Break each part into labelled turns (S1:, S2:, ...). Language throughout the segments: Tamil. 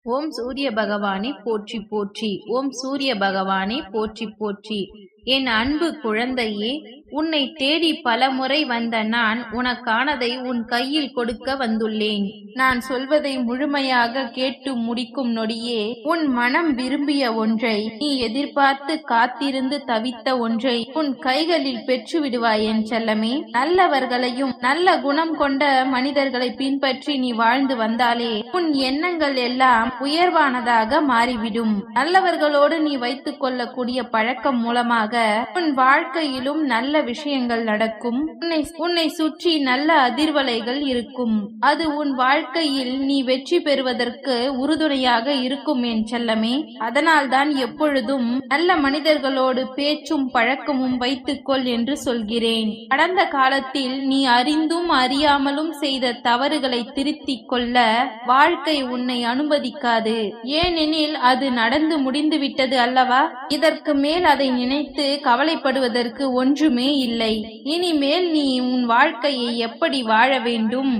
S1: ஓம் சூரிய பகவானே போற்றி போற்றி. ஓம் சூரிய பகவானே போற்றி போற்றி. என் அன்பு குழந்தையே, உன்னை தேடி பல முறை வந்த நான் உனக்கானதை உன் கையில் கொடுக்க வந்துள்ளேன். நான் சொல்வதை முழுமையாக கேட்டு முடிக்கும் நொடியே உன் மனம் விரும்பிய ஒன்றை, நீ எதிர்பார்த்து காத்திருந்து தவித்த ஒன்றை உன் கைகளில் பெற்று விடுவாய் என் செல்லமே. நல்லவர்களையும் நல்ல குணம் கொண்ட மனிதர்களை பின்பற்றி நீ வாழ்ந்து வந்தாலே உன் எண்ணங்கள் எல்லாம் உயர்வானதாக மாறிவிடும். நல்லவர்களோடு நீ வைத்துக் கொள்ளக்கூடிய பழக்கம் மூலமாக உன் வாழ்க்கையிலும் நல்ல விஷயங்கள் நடக்கும். உன்னை சுற்றி நல்ல அதிர்வலைகள் இருக்கும். அது உன் வாழ்க்கையில் நீ வெற்றி பெறுவதற்கு உறுதுணையாக இருக்கும் என் செல்லமே. அதனால்தான் எப்பொழுதும் நல்ல மனிதர்களோடு பேச்சும் பழக்கமும் வைத்துக்கொள் என்று சொல்கிறேன். கடந்த காலத்தில் நீ அறிந்தும் அறியாமலும் செய்த தவறுகளை திருத்திக் கொள்ள வாழ்க்கை உன்னை அனுமதிக்காது. ஏனெனில் அது நடந்து முடிந்து விட்டது அல்லவா? இதற்கு மேல் அதை நினைத்து கவலைப்படுவதற்கு ஒன்றுமே இல்லை. இனிமேல் நீ உன் வாழ்க்கையை எப்படி வாழ வேண்டும்,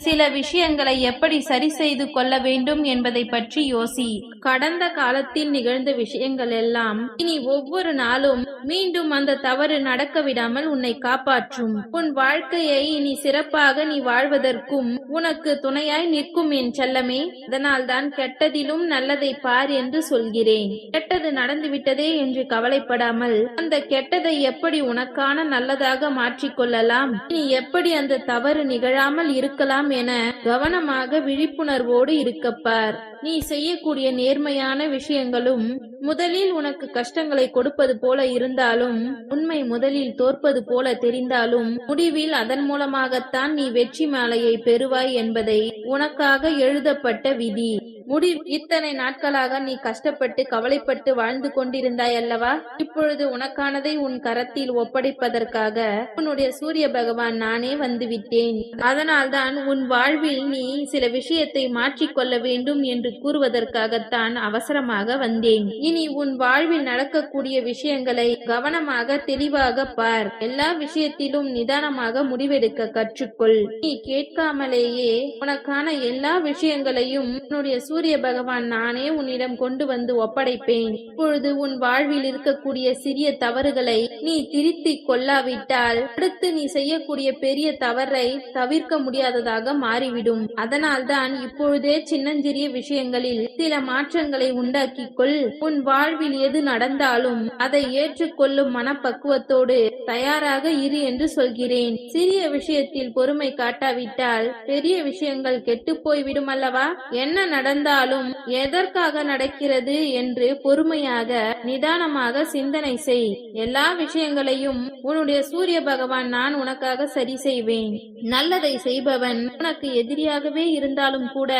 S1: சில விஷயங்களை எப்படி சரி செய்து கொள்ள வேண்டும் என்பதை பற்றி யோசி. கடந்த காலத்தில் நிகழ்ந்த விஷயங்கள் எல்லாம் இனி ஒவ்வொரு நாளும் மீண்டும் அந்த தவறு நடக்க விடாமல் உன்னை காப்பாற்றும். உன் வாழ்க்கையை இனி சிறப்பாக நீ வாழ்வதற்கும் உனக்கு துணையாய் நிற்கும் என் செல்லமே. அதனால் தான் கெட்டதிலும் நல்லதை பார் என்று சொல்கிறேன். கெட்டது நடந்துவிட்டதே என்று கவலைப்படாமல் அந்த கெட்டதை எப்படி உனக்கான நல்லதாக மாற்றிக்கொள்ளலாம், நீ எப்படி அந்த தவறு நிகழாமல் இருக்கலாம் என கவனமாக விழிப்புணர்வோடு இருக்கப்பார். நீ செய்யக்கூடிய நேர்மையான விஷயங்களும் முதலில் உனக்கு கஷ்டங்களை கொடுப்பது போல இருந்தாலும், உண்மை முதலில் தோற்பது போல தெரிந்தாலும், முடிவில் அதன் மூலமாகத்தான் நீ வெற்றி மாலையை பெறுவாய் என்பதை உனக்காக எழுதப்பட்ட விதி. இத்தனை நாட்களாக நீ கஷ்டப்பட்டு கவலைப்பட்டு வாழ்ந்து கொண்டிருந்தாய் அல்லவா? இப்பொழுது உனக்கானதை உன் கரத்தில் ஒப்படைப்பதற்காக உன்னுடைய சூரிய பகவான் நானே வந்துவிட்டேன். அதனால்தான் உன் வாழ்வில் நீ சில விஷயத்தை மாற்றிக்கொள்ள வேண்டும் என்று கூறுவதற்காகத்தான் அவசரமாக வந்தேன். இனி உன் வாழ்வில் நடக்கக்கூடிய விஷயங்களை கவனமாக தெளிவாக பார். எல்லா விஷயத்திலும் நிதானமாக முடிவெடுக்க கற்றுக்கொள். நீ கேட்காமலேயே உனக்கான எல்லா விஷயங்களையும் உன்னுடைய சூரிய பகவான் நானே உன்னிடம் கொண்டு வந்து ஒப்படைப்பேன். இப்பொழுது உன் வாழ்வில் இருக்கக்கூடிய சிறிய தவறுகளை நீ திருத்திக் கொள்ளாவிட்டால் அடுத்து நீ செய்யக்கூடிய பெரிய தவறை தவிர்க்க முடியாததாக மாறிவிடும். அதனால்தான் இப்பொழுதே சின்னஞ்சிறிய விஷயங்களில் சில மாற்றங்களை உண்டாக்கிக்கொள். உன் வாழ்வில் எது நடந்தாலும் அதை ஏற்றுக்கொள்ளும் மனப்பக்குவத்தோடு தயாராக இரு என்று சொல்கிறேன். சிறிய விஷயத்தில் பொறுமை காட்டாவிட்டால் பெரிய விஷயங்கள் கெட்டு போய்விடும் அல்லவா? என்ன நடந்தாலும் எதற்காக நடக்கிறது என்று பொறுமையாக நிதானமாக சிந்தனை செய். எல்லா விஷயங்களையும் உன்னுடைய சூரிய பகவான் நான் உனக்காக சரி செய்வேன். நல்லதை செய்பவன் உனக்கு எதிரியாகவே இருந்தாலும் கூட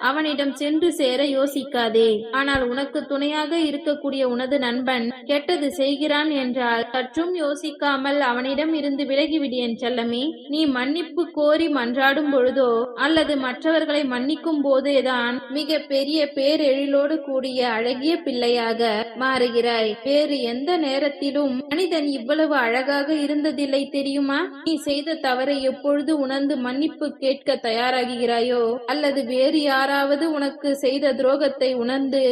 S1: அவனிடம் சென்று சேர யோசிக்காதே. ஆனால் உனக்கு துணையாக இருக்கக்கூடிய உனது நண்பன் கெட்டது செய்கிறான் என்றால் சற்றும் யோசிக்காமல் அவனிடம் இருந்து விலகிவிடு என் செல்லமே. நீ மன்னிப்பு கோரி மன்றாடும் பொழுதோ அல்லது மற்றவர்களை மன்னிக்கும் போதேதான் மிக பெரிய பேரெழிலோடு கூடிய அழகிய பிள்ளையாக மாறுகிறாய். வேறு எந்த நேரத்திலும் மனிதன் இவ்வளவு அழகாக இருந்ததில்லை தெரியுமா? நீ செய்த தவறை எப்பொழுது உணர்ந்து மன்னிப்பு கேட்க தயாராகிறாயோ அல்லது வேறு யாராவது உனக்கு செய்த துரோகத்தை உணர்ந்து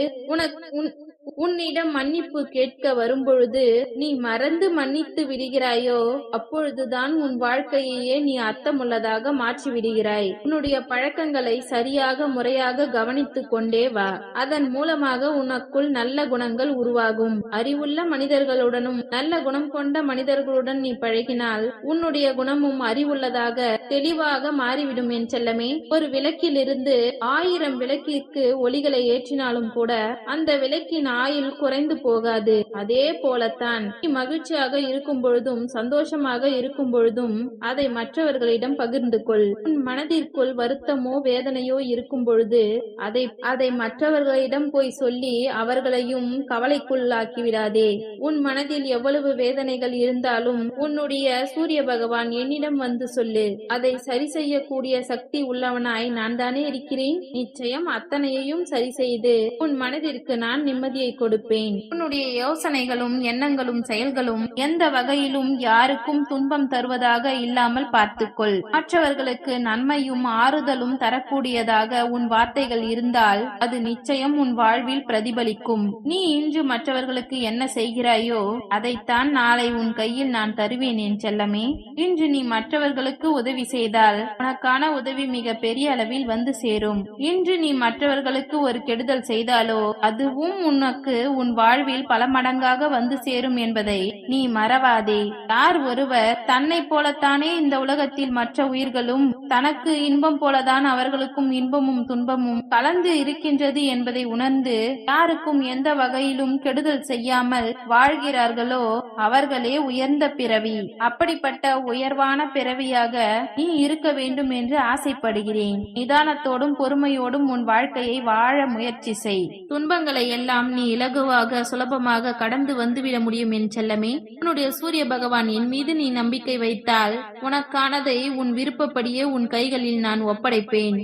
S1: உன்னிடம் மன்னிப்பு கேட்க வரும்பொழுது நீ மறந்து மன்னித்து விடுகிறாயோ அப்பொழுதுதான் உன் வாழ்க்கையே நீ அர்த்தமுள்ளதாக மாற்றி விடுகிறாய். உன்னுடைய பழக்கங்களை சரியாக முறையாக கவனித்துக் கொண்டே வா. அதன் மூலமாக உனக்குள் நல்ல குணங்கள் உருவாகும். அறிவுள்ள மனிதர்களுடனும் நல்ல குணம் கொண்ட மனிதர்களுடன் நீ பழகினால் உன்னுடைய குணமும் அறிவுள்ளதாக தெளிவாக மாறிவிடும் என் செல்லமே. ஒரு விளக்கிலிருந்து 1000 விளக்கிற்கு ஒளிகளை ஏற்றினாலும் கூட அந்த விளக்கின் ஆயுள் குறைந்து போகாது. அதே போலத்தான் நீ மகிழ்ச்சியாக இருக்கும் பொழுதும் சந்தோஷமாக இருக்கும் பொழுதும் அதை மற்றவர்களிடம் பகிர்ந்து கொள். உன் மனதிற்குள் வருத்தமோ வேதனையோ இருக்கும் பொழுது அதை மற்றவர்களிடம் போய் சொல்லி அவர்களையும் கவலைக்குள்ளாக்கி விடாதே. உன் மனதில் எவ்வளவு வேதனைகள் இருந்தாலும் உன்னுடைய சூரிய பகவான் என்னிடம் வந்து சொல்லு. அதை சரி செய்யக்கூடிய சக்தி உள்ளவனாய் நான் தானே இருக்கிறேன். நிச்சயம் அத்தனையையும் சரி செய்து உன் மனதிற்கு நான் நிம்மதியை கொடுப்பேன். உன்னுடைய யோசனைகளும் எண்ணங்களும் செயல்களும் எந்த வகையிலும் யாருக்கும் துன்பம் தருவதாக இல்லாமல் பார்த்துக்கொள். மற்றவர்களுக்கு நன்மையும் ஆறுதலும் தரக்கூடியதாக உன் வார்த்தைகள் இருந்தால் அது நிச்சயம் உன் வாழ்வில் பிரதிபலிக்கும். நீ இன்று மற்றவர்களுக்கு என்ன செய்கிறாயோ அதைத்தான் நாளை உன் கையில் நான் தருவேன் என் செல்லமே. இன்று நீ மற்றவர்களுக்கு உதவி செய்தால் உனக்கான உதவி மிக பெரிய அளவில் வந்து சேரும். இன்று நீ மற்றவர்களுக்கு ஒரு கெடுதல் செய்தாலோ அதுவும் உனக்கு உன் வாழ்வில் பல மடங்காக வந்து சேரும் என்பதை நீ மறவாதே. யார் ஒருவர் தன்னை போலத்தானே இந்த உலகத்தில் மற்ற உயிர்களும் தனக்கு இன்பம் போலதான் அவர்களுக்கும் இன்பமும் துன்பமும் கலந்து இருக்கின்றது என்பதை உணர்ந்து யாருக்கும் எந்த வகையிலும் கெடுதல் செய்யாமல் வாழ்கிறார்களோ அவர்களே உயர்ந்த பிறவி. அப்படிப்பட்ட உயர்வான பிறவியாக நீ இருக்க வேண்டும் என்று ஆசைப்படுகிறேன். நிதானத்தோடும் பொறுமையோடும் உன் வாழ்க்கையை வாழ முயற்சி செய். துன்பங்களை எல்லாம் நீ இலகுவாக சுலபமாக கடந்து வந்துவிட முடியும் என் செல்லமே. உன்னுடைய சூரிய பகவான் என் மீது நீ நம்பிக்கை வைத்தால் உனக்கானதை உன் விருப்பப்படியே உன் கைகளில் நான் ஒப்படைப்பேன்.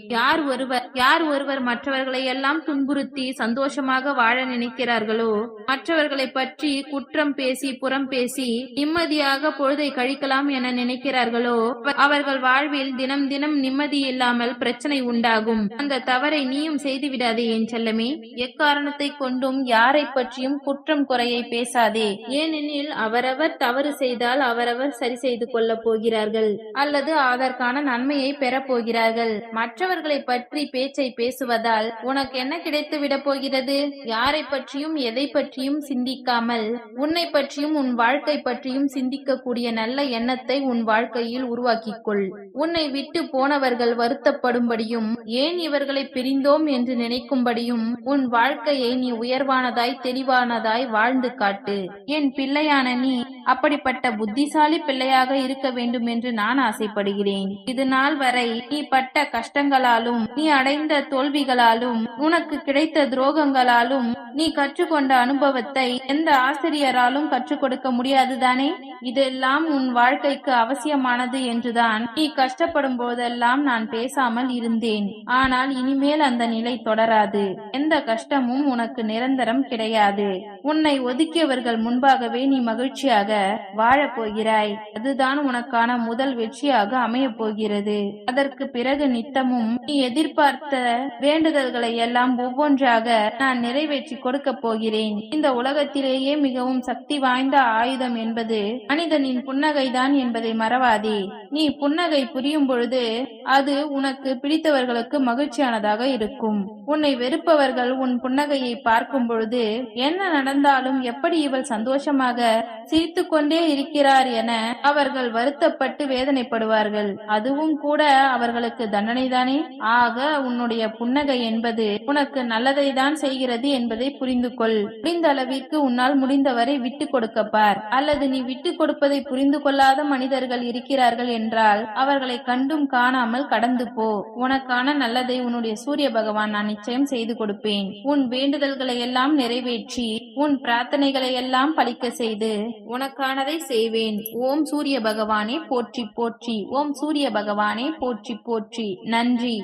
S1: யார் ஒருவர் மற்றவர்களை எல்லாம் துன்புறுத்தி சந்தோஷமாக வாழ நினைக்கிறார்களோ, மற்றவர்களை பற்றி குற்றம் பேசி புறம் பேசி நிம்மதியாக பொழுதை கழிக்கலாம் என நினைக்கிறார்களோ அவர்கள் வாழ்வில் தினம் தினம் நிம்மதி இல்லாமல் பிரச்சனை உண்டாகும். அந்த தவறை நீயும் செய்துவிடாதே என் செல்லமே. எக்காரணத்தை கொண்டும் யாரை பற்றியும் குற்றம் குறையை பேசாதே. ஏனெனில் அவரவர் தவறு செய்தால் அவரவர் சரி செய்து கொள்ள போகிறார்கள் அல்லது அதற்கான நன்மையை பெறப் போகிறார்கள். மற்றவர்களை பற்றி பேச்சை பேசுவதால் உனக்கு என்ன கிடைத்து விட போகிறது? யாரை பற்றியும் எதை பற்றியும் சிந்திக்காமல் உன்னை பற்றியும் உன் வாழ்க்கை பற்றியும் சிந்திக்கக்கூடிய நல்ல எண்ணத்தை உன் வாழ்க்கையில் உருவாக்கிக்கொள். உன்னை விட்டு போனவர்கள் வருத்தப்படும்படியும் ஏன் இவர்களை பிரிந்தோம் என்று நினைக்கும்படியும் உன் வாழ்க்கையை நீ உயர்வானதாய் தெளிவானதாய் வாழ்ந்து காட்டு. என் பிள்ளையான நீ அப்படிப்பட்ட புத்திசாலி பிள்ளையாக இருக்க வேண்டும் என்று நான் ஆசைப்படுகிறேன். இது நாள் வரை நீ பட்ட கஷ்டங்களாலும் நீ அடைந்த தோல்விகளாலும் உனக்கு கிடைத்த துரோகங்களாலும் நீ கற்றுக்கொண்ட அனுபவத்தை எந்த ஆசிரியராலும் கற்றுக் கொடுக்க முடியாதுதானே? இதெல்லாம் உன் வாழ்க்கைக்கு அவசியமானது என்றுதான் நீ கஷ்டப்படும் போதெல்லாம் நான் பேசாமல் இருந்தேன். ஆனால் இனிமேல் அந்த நிலை தொடராது. எந்த கஷ்டமும் உனக்கு நிரந்தரம் கிடையாது. உன்னை ஒதுக்கியவர்கள் முன்பாகவே நீ மகிழ்ச்சியாக வாழப் போகிறாய். அதுதான் உனக்கான முதல் வெற்றியாக அமையப் போகிறது. அதற்கு பிறகு நித்தமும் நீ எதிர்பார்த்த வேண்டுதல்களை எல்லாம் ஒவ்வொன்றாக நான் நிறைவேற்றி கொடுக்க போகிறேன். இந்த உலகத்திலேயே மிகவும் சக்தி வாய்ந்த ஆயுதம் என்பது மனிதனின் புன்னகைதான் என்பதை மறவாதே. நீ புன்னகை புரியும் பொழுது அது உனக்கு பிடித்தவர்களுக்கு மகிழ்ச்சியானதாக இருக்கும். உன்னை வெறுப்பவர்கள் உன் புன்னகையை பார்க்கும் பொழுது என்ன நடந்தாலும் எப்படி இவள் சந்தோஷமாக சிரித்து கொண்டே இருக்கிறார் என அவர்கள் வருத்தப்பட்டு வேதனைப்படுவார்கள். அதுவும் கூட அவர்களுக்கு தண்டனைதானே. ஆக உன்னுடைய புன்னகை என்பது உனக்கு நல்லதை தான் செய்கிறது என்பதை புரிந்து கொள். முடிந்த அளவிற்கு உன்னால் முடிந்தவரை விட்டு கொடுக்கப்பார். அல்லது நீ விட்டு கொடுப்பதை புரிந்து கொள்ளாத மனிதர்கள் இருக்கிறார்கள் என்றால் அவர்களை கண்டும் காணாமல் கடந்து போ. உனக்கான நல்லதை உன்னுடைய சூரிய பகவான் நான் நிச்சயம் செய்து கொடுப்பேன். உன் வேண்டுதல்களை எல்லாம் நிறைவேற்றி உன் பிரார்த்தனைகளை எல்லாம் பலிக்க செய்து உனக்கானதை செய்வேன். ஓம் சூரிய பகவானே போற்றி போற்றி. ஓம் சூரிய பகவானே போற்றி போற்றி. நன்றி.